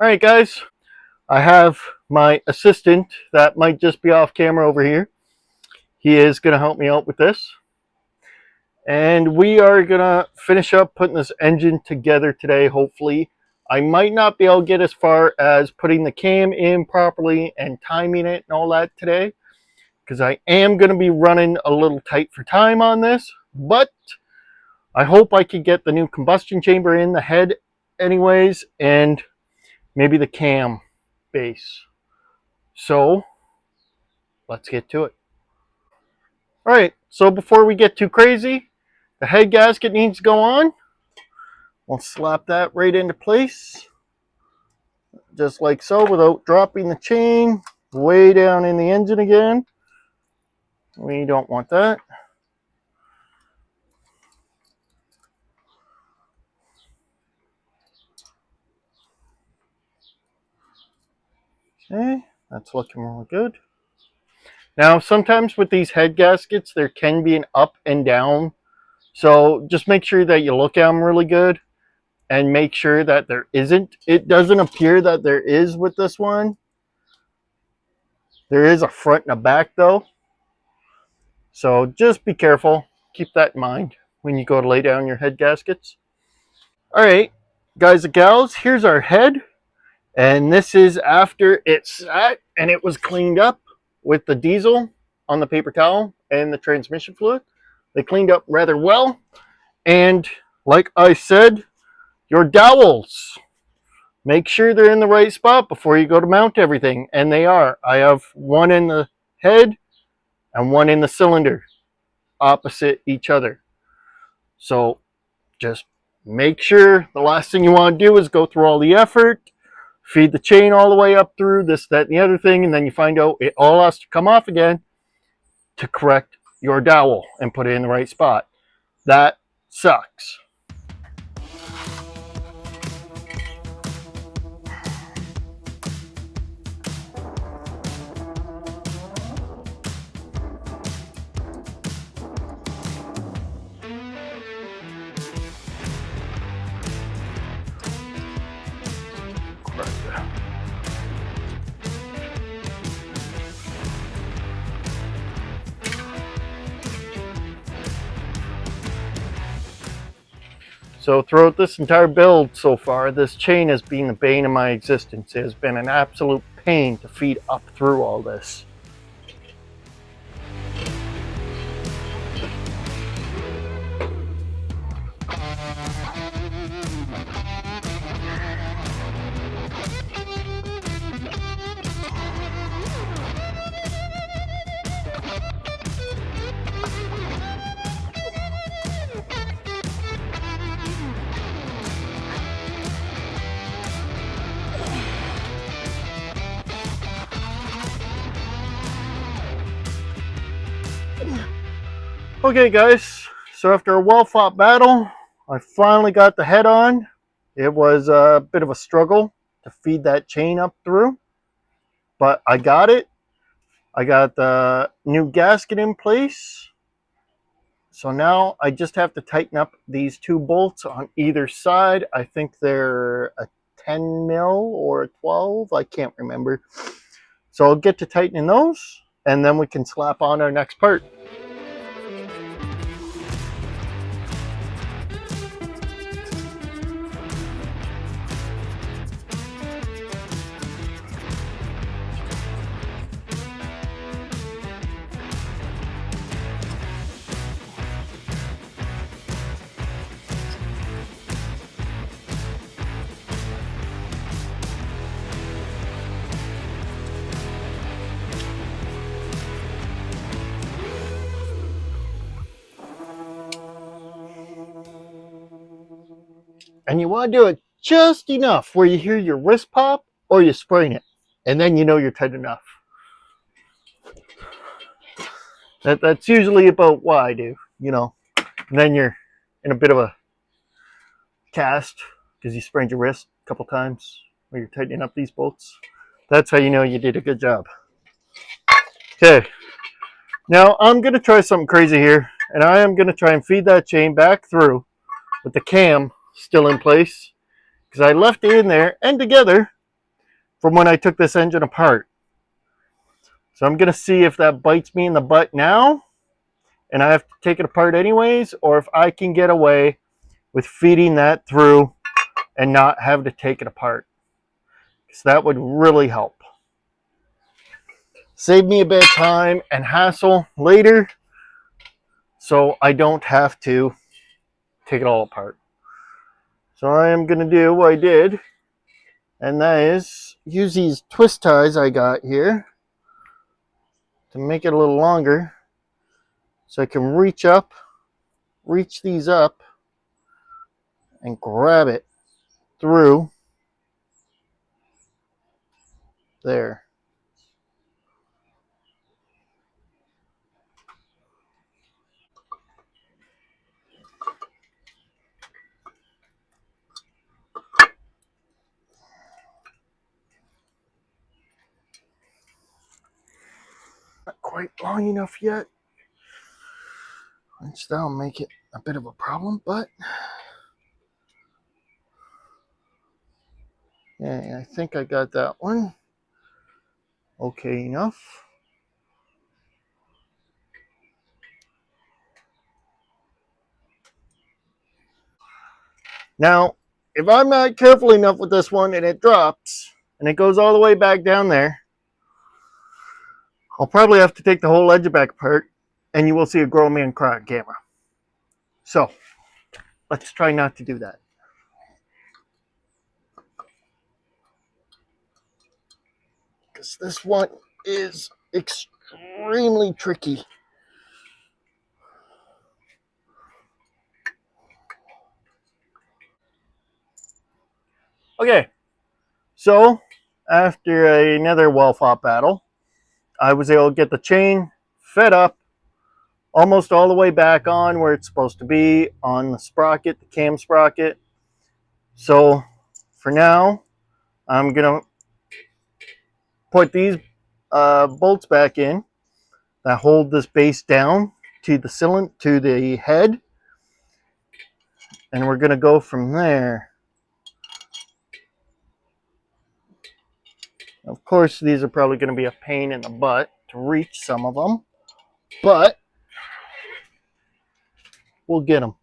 All right, guys, I have my assistant that might just be off camera over here. He is going to help me out with this. And we are going to finish up putting this engine together today, hopefully. I might not be able to get as far as putting the cam in properly and timing it and all that today, because I am going to be running a little tight for time on this. But I hope I can get the new combustion chamber in the head anyways, and maybe the cam base. So let's get to it. All right, so before we get too crazy, the head gasket needs to go on. We'll slap that right into place, just like so, without dropping the chain way down in the engine again. We don't want that. Okay, that's looking really good. Now, sometimes with these head gaskets, there can be an up and down. So just make sure that you look at them really good and make sure that there isn't. It doesn't appear that there is with this one. There is a front and a back though. So just be careful. Keep that in mind when you go to lay down your head gaskets. All right, guys and gals, here's our head. And this is after it sat and it was cleaned up with the diesel on the paper towel and the transmission fluid. They cleaned up rather well. And like I said, your dowels, make sure they're in the right spot before you go to mount everything. And they are. I have one in the head and one in the cylinder opposite each other. So just make sure. The last thing you want to do is go through all the effort, feed the chain all the way up through this, that, and the other thing, and then you find out it all has to come off again to correct your dowel and put it in the right spot. That sucks. So throughout this entire build so far, this chain has been the bane of my existence. It has been an absolute pain to feed up through all this. Okay guys, so after a well-fought battle, I finally got the head on. It was a bit of a struggle to feed that chain up through, but I got it. I got the new gasket in place. So now I just have to tighten up these two bolts on either side. I think they're a 10 mil or a 12, I can't remember. So I'll get to tightening those and then we can slap on our next part. And you want to do it just enough where you hear your wrist pop or you sprain it. And then you know you're tight enough. That's usually about what I do, you know. And then you're in a bit of a cast because you sprained your wrist a couple times when you're tightening up these bolts. That's how you know you did a good job. Okay. Now I'm going to try something crazy here. And I am going to try and feed that chain back through with the cam still in place, because I left it in there and together from when I took this engine apart. So I'm going to see if that bites me in the butt now and I have to take it apart anyways, or if I can get away with feeding that through and not have to take it apart. So that would really help. Save me a bit of time and hassle later so I don't have to take it all apart. So I am going to do what I did, and that is use these twist ties I got here to make it a little longer so I can reach these up and grab it through there. Not quite long enough yet, which that'll make it a bit of a problem, but yeah, I think I got that one okay enough. Now, if I'm not careful enough with this one and it drops and it goes all the way back down there, I'll probably have to take the whole edge back apart and you will see a grown man cry on camera. So, let's try not to do that. Because this one is extremely tricky. Okay, so after another well-fought battle, I was able to get the chain fed up almost all the way back on where it's supposed to be on the sprocket, the cam sprocket. So for now, I'm going to put these bolts back in that hold this base down to the cylinder, to the head, and we're going to go from there. Of course, these are probably going to be a pain in the butt to reach some of them, but we'll get them.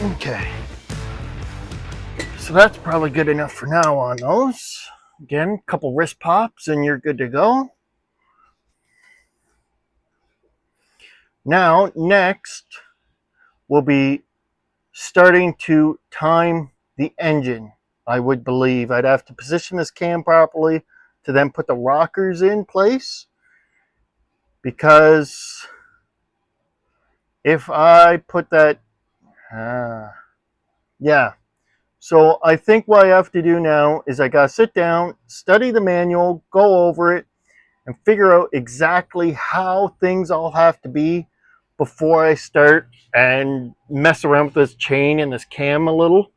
Okay, so that's probably good enough for now on those. Again, a couple wrist pops and you're good to go. Now, next, we'll be starting to time the engine. I would believe I'd have to position this cam properly to then put the rockers in place, because if I put that, yeah. So I think what I have to do now is I gotta sit down, study the manual, go over it, and figure out exactly how things all have to be before I start and mess around with this chain and this cam a little.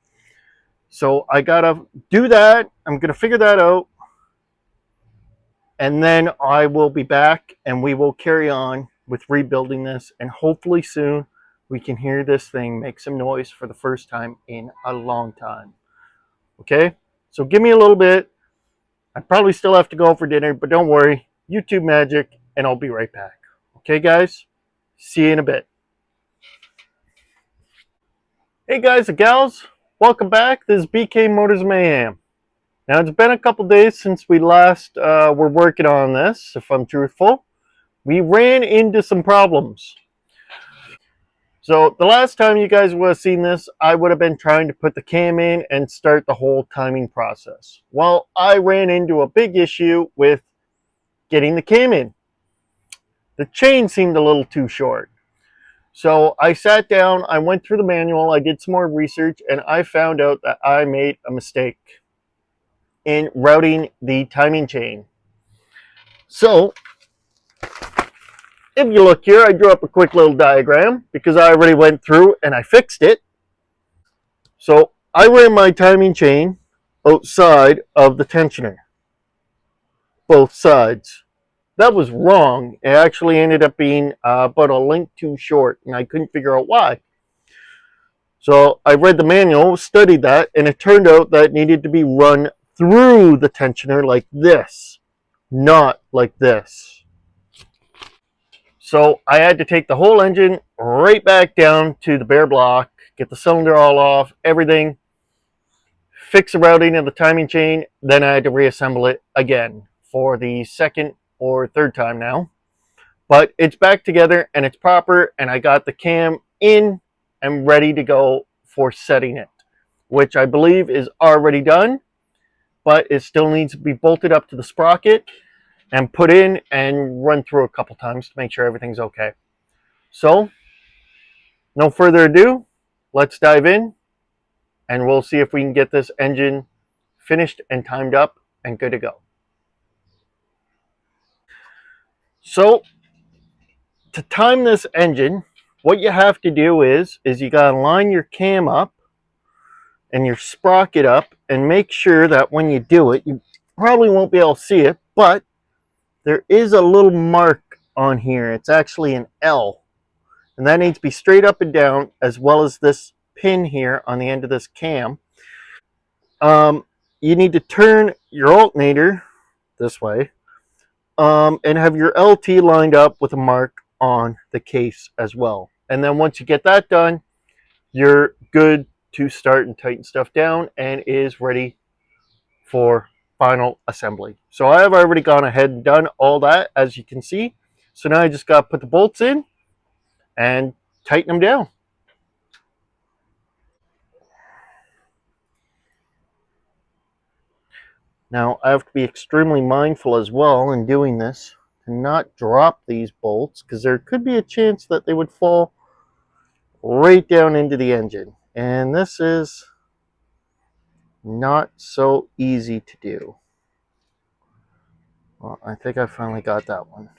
So I gotta do that. I'm gonna figure that out, and then I will be back and we will carry on with rebuilding this, and hopefully soon we can hear this thing make some noise for the first time in a long time. Okay, so give me a little bit. I probably still have to go for dinner, but don't worry, YouTube magic, and I'll be right back. Okay guys, see you in a bit. Hey guys and gals, welcome back. This is BK Motors Mayhem. Now, it's been a couple days since we last were working on this, if I'm truthful. We ran into some problems. So the last time you guys would have seen this, I would have been trying to put the cam in and start the whole timing process. Well, I ran into a big issue with getting the cam in. The chain seemed a little too short. So I sat down, I went through the manual, I did some more research, and I found out that I made a mistake. in routing the timing chain. So if you look here, I drew up a quick little diagram because I already went through and I fixed it. So I ran my timing chain outside of the tensioner, both sides. That was wrong. It actually ended up being about a link too short, and I couldn't figure out why. So I read the manual, studied that, and it turned out that it needed to be run through the tensioner like this, not like this. So I had to take the whole engine right back down to the bare block, get the cylinder all off, everything, fix the routing of the timing chain, then I had to reassemble it again for the second or third time now. But it's back together and it's proper, and I got the cam in and ready to go for setting it, which I believe is already done, but it still needs to be bolted up to the sprocket and put in and run through a couple times to make sure everything's okay. So, no further ado, let's dive in and we'll see if we can get this engine finished and timed up and good to go. So, to time this engine, what you have to do is you got to line your cam up and your sprocket up and make sure that when you do it, you probably won't be able to see it, but there is a little mark on here. It's actually an L, and that needs to be straight up and down, as well as this pin here on the end of this cam. You need to turn your alternator this way and have your LT lined up with a mark on the case as well. And then once you get that done, you're good to start and tighten stuff down and is ready for final assembly. So I have already gone ahead and done all that, as you can see. So now I just got to put the bolts in and tighten them down. Now I have to be extremely mindful as well in doing this to not drop these bolts, because there could be a chance that they would fall right down into the engine, and this is not so easy to do. Well, I think I finally got that one.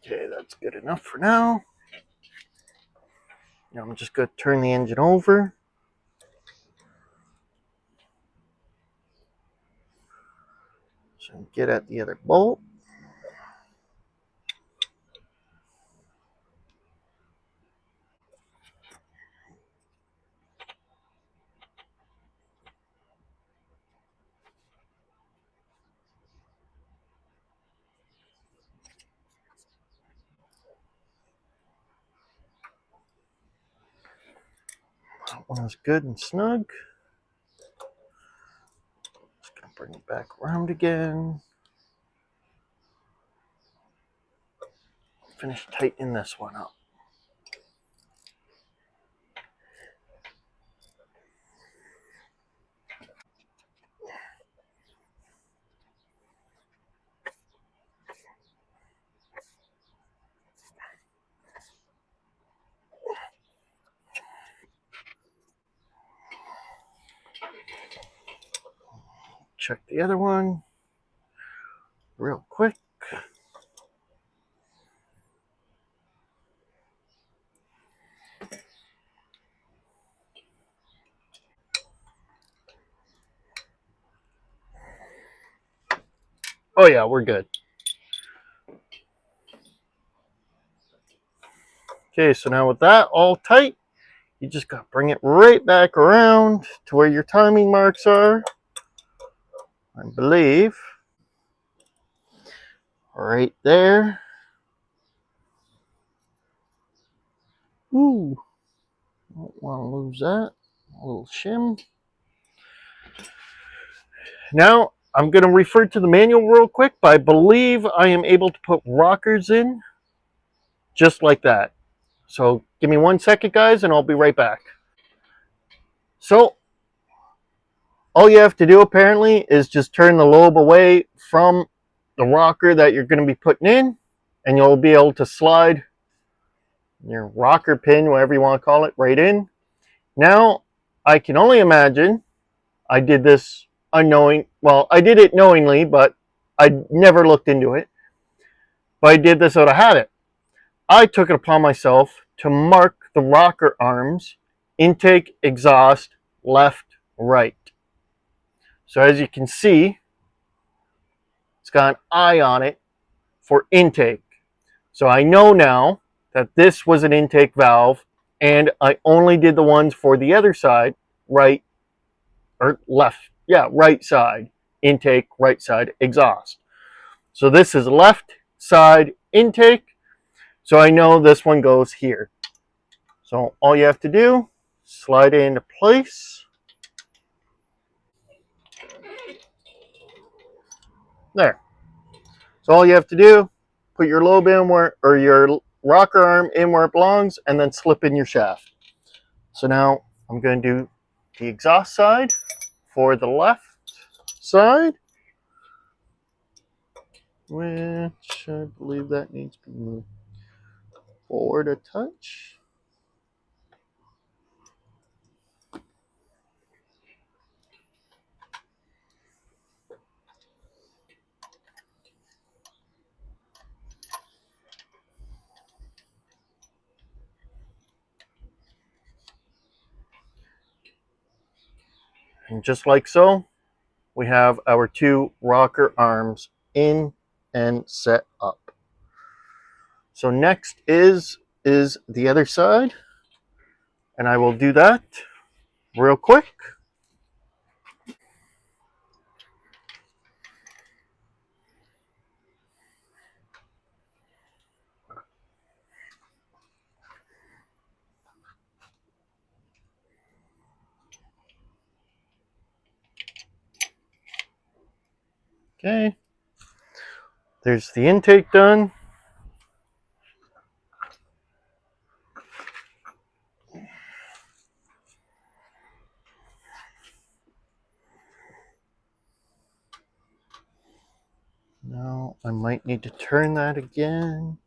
Okay, that's good enough for now. Now I'm just going to turn the engine over. So get at the other bolt. That one is good and snug. Just going to bring it back around again. Finish tightening this one up. Check the other one real quick. Oh yeah, we're good. Okay, so now with that all tight, you just got to bring it right back around to where your timing marks are. I believe right there. Ooh, don't want to lose that. A little shim. Now I'm going to refer to the manual real quick, but I believe I am able to put rockers in just like that. So give me 1 second, guys, and I'll be right back. So all you have to do apparently is just turn the lobe away from the rocker that you're going to be putting in, and you'll be able to slide your rocker pin, whatever you want to call it, right in. Now, I can only imagine I did this unknowing. Well, I did it knowingly, but I never looked into it. But I did this out of habit. I took it upon myself to mark the rocker arms, intake, exhaust, left, right. So as you can see, it's got an eye on it for intake. So I know now that this was an intake valve, and I only did the ones for the other side, right or left. Yeah, right side intake, right side exhaust. So this is left side intake. So I know this one goes here. So all you have to do, slide it into place. There. So all you have to do, put your lobe in where, or your rocker arm in where it belongs, and then slip in your shaft. So now I'm going to do the exhaust side for the left side, which I believe that needs to be moved forward a touch. And just like so, we have our two rocker arms in and set up. So next is the other side, and I will do that real quick. Okay, there's the intake done. Now I might need to turn that again.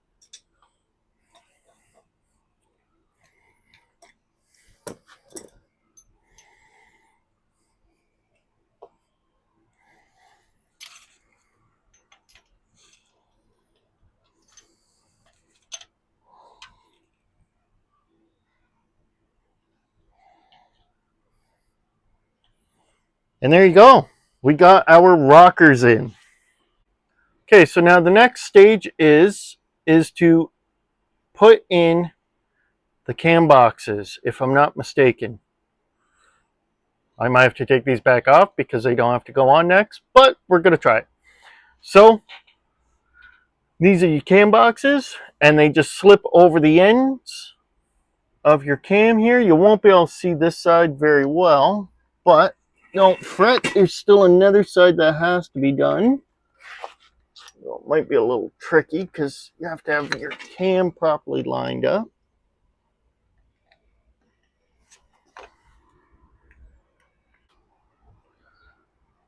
And there you go. We got our rockers in. Okay, so now the next stage is to put in the cam boxes, if I'm not mistaken. I might have to take these back off because they don't have to go on next, but we're going to try it. So these are your cam boxes, and they just slip over the ends of your cam here. You won't be able to see this side very well, but don't fret, there's still another side that has to be done. It might be a little tricky because you have to have your cam properly lined up.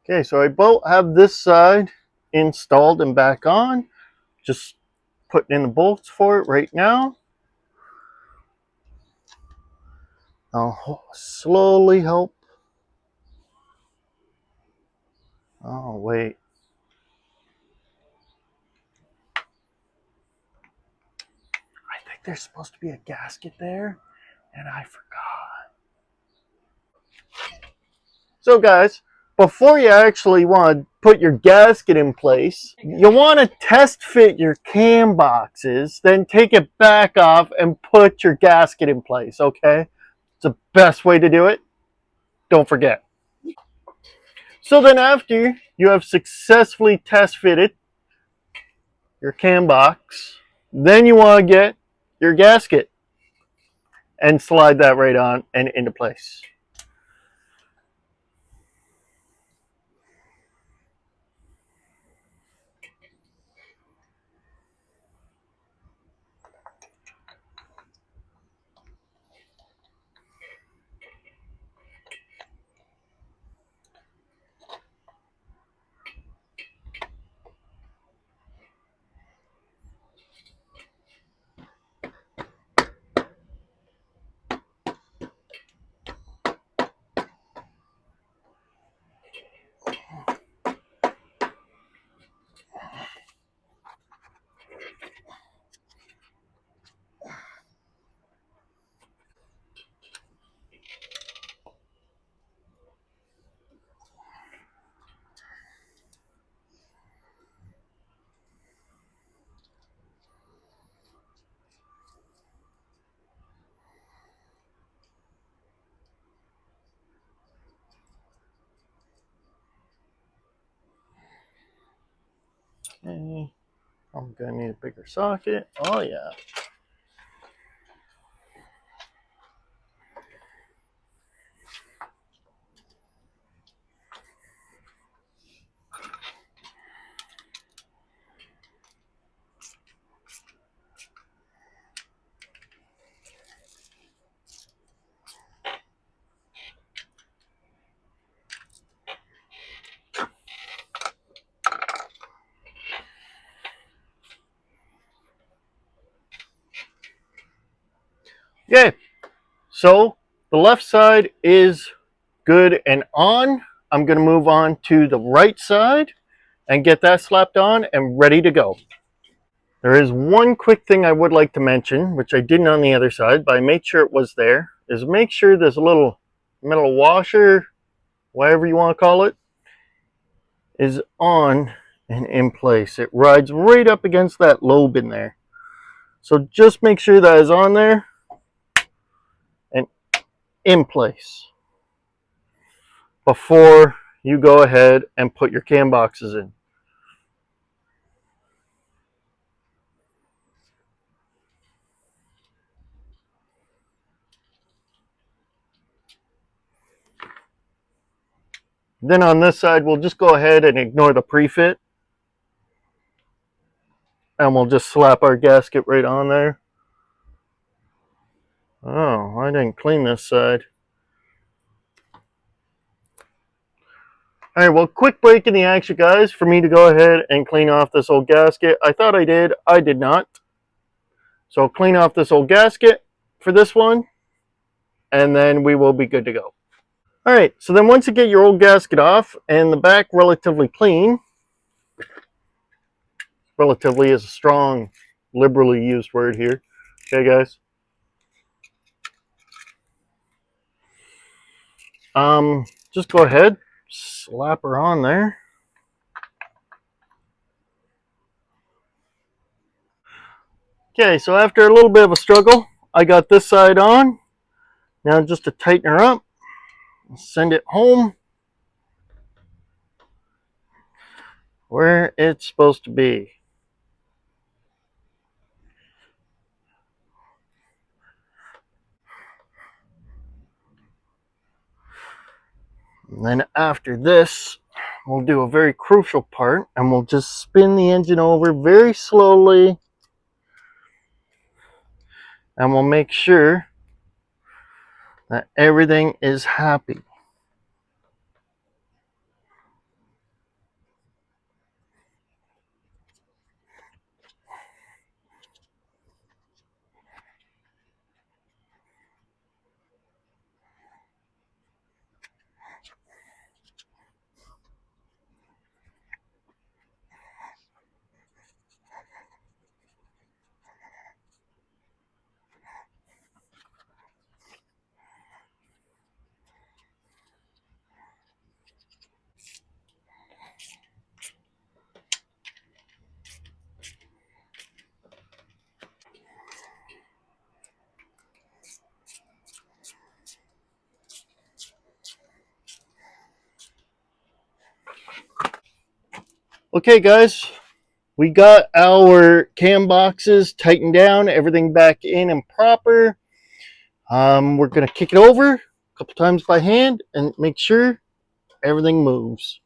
Okay, so I both have this side installed and back on. Just putting in the bolts for it right now. I'll slowly help. Oh, wait. I think there's supposed to be a gasket there, and I forgot. So, guys, before you actually want to put your gasket in place, you want to test fit your cam boxes, then take it back off and put your gasket in place, okay? It's the best way to do it. Don't forget. So then after you have successfully test fitted your cam box, then you want to get your gasket and slide that right on and into place. Okay, I'm gonna need a bigger socket. Oh yeah. Okay, so the left side is good and on. I'm gonna move on to the right side and get that slapped on and ready to go. There is one quick thing I would like to mention, which I didn't on the other side, but I made sure it was there, is make sure this little metal washer, whatever you want to call it, is on and in place. It rides right up against that lobe in there. So just make sure that is on there and in place before you go ahead and put your cam boxes in. Then on this side, we'll just go ahead and ignore the pre-fit. And we'll just slap our gasket right on there. Oh, I didn't clean this side. All right, well, quick break in the action, guys, for me to go ahead and clean off this old gasket. I thought I did. I did not. So I'll clean off this old gasket for this one, and then we will be good to go. All right, so then once you get your old gasket off and the back relatively clean, relatively is a strong, liberally used word here. Okay, guys. Just go ahead, slap her on there. Okay, so after a little bit of a struggle, I got this side on. Now just to tighten her up, send it home where it's supposed to be. And then after this, we'll do a very crucial part, and we'll just spin the engine over very slowly, and we'll make sure that everything is happy. Okay, guys, we got our cam boxes tightened down, everything back in and proper. We're going to kick it over a couple times by hand and make sure everything moves.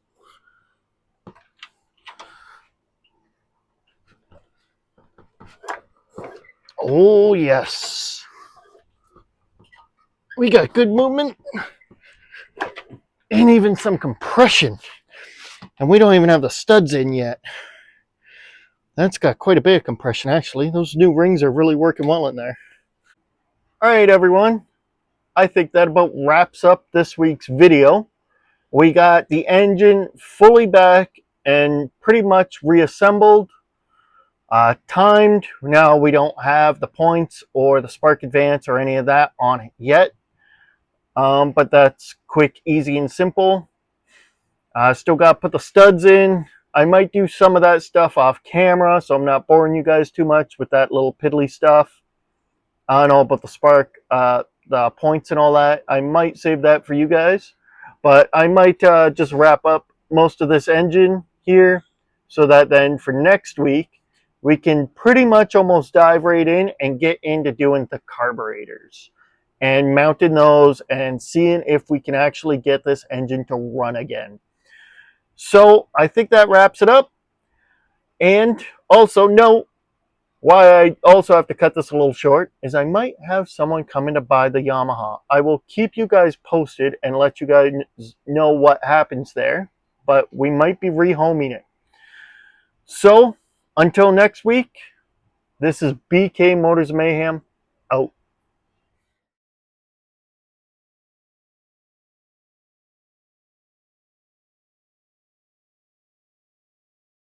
Oh, yes. We got good movement and even some compression. And we don't even have the studs in yet. That's got quite a bit of compression, actually. Those new rings are really working well in there. All right, everyone. I think that about wraps up this week's video. We got the engine fully back and pretty much reassembled, timed. Now we don't have the points or the spark advance or any of that on it yet, but that's quick, easy, and simple. Still got to put the studs in. I might do some of that stuff off camera, so I'm not boring you guys too much with that little piddly stuff. I don't know about the spark, the points and all that. I might save that for you guys, but I might just wrap up most of this engine here so that then for next week, we can pretty much almost dive right in and get into doing the carburetors and mounting those and seeing if we can actually get this engine to run again. So I think that wraps it up. And also note, why I also have to cut this a little short is I might have someone coming to buy the Yamaha. I will keep you guys posted and let you guys know what happens there, but we might be rehoming it. So until next week, this is BK Motors Mayhem, out.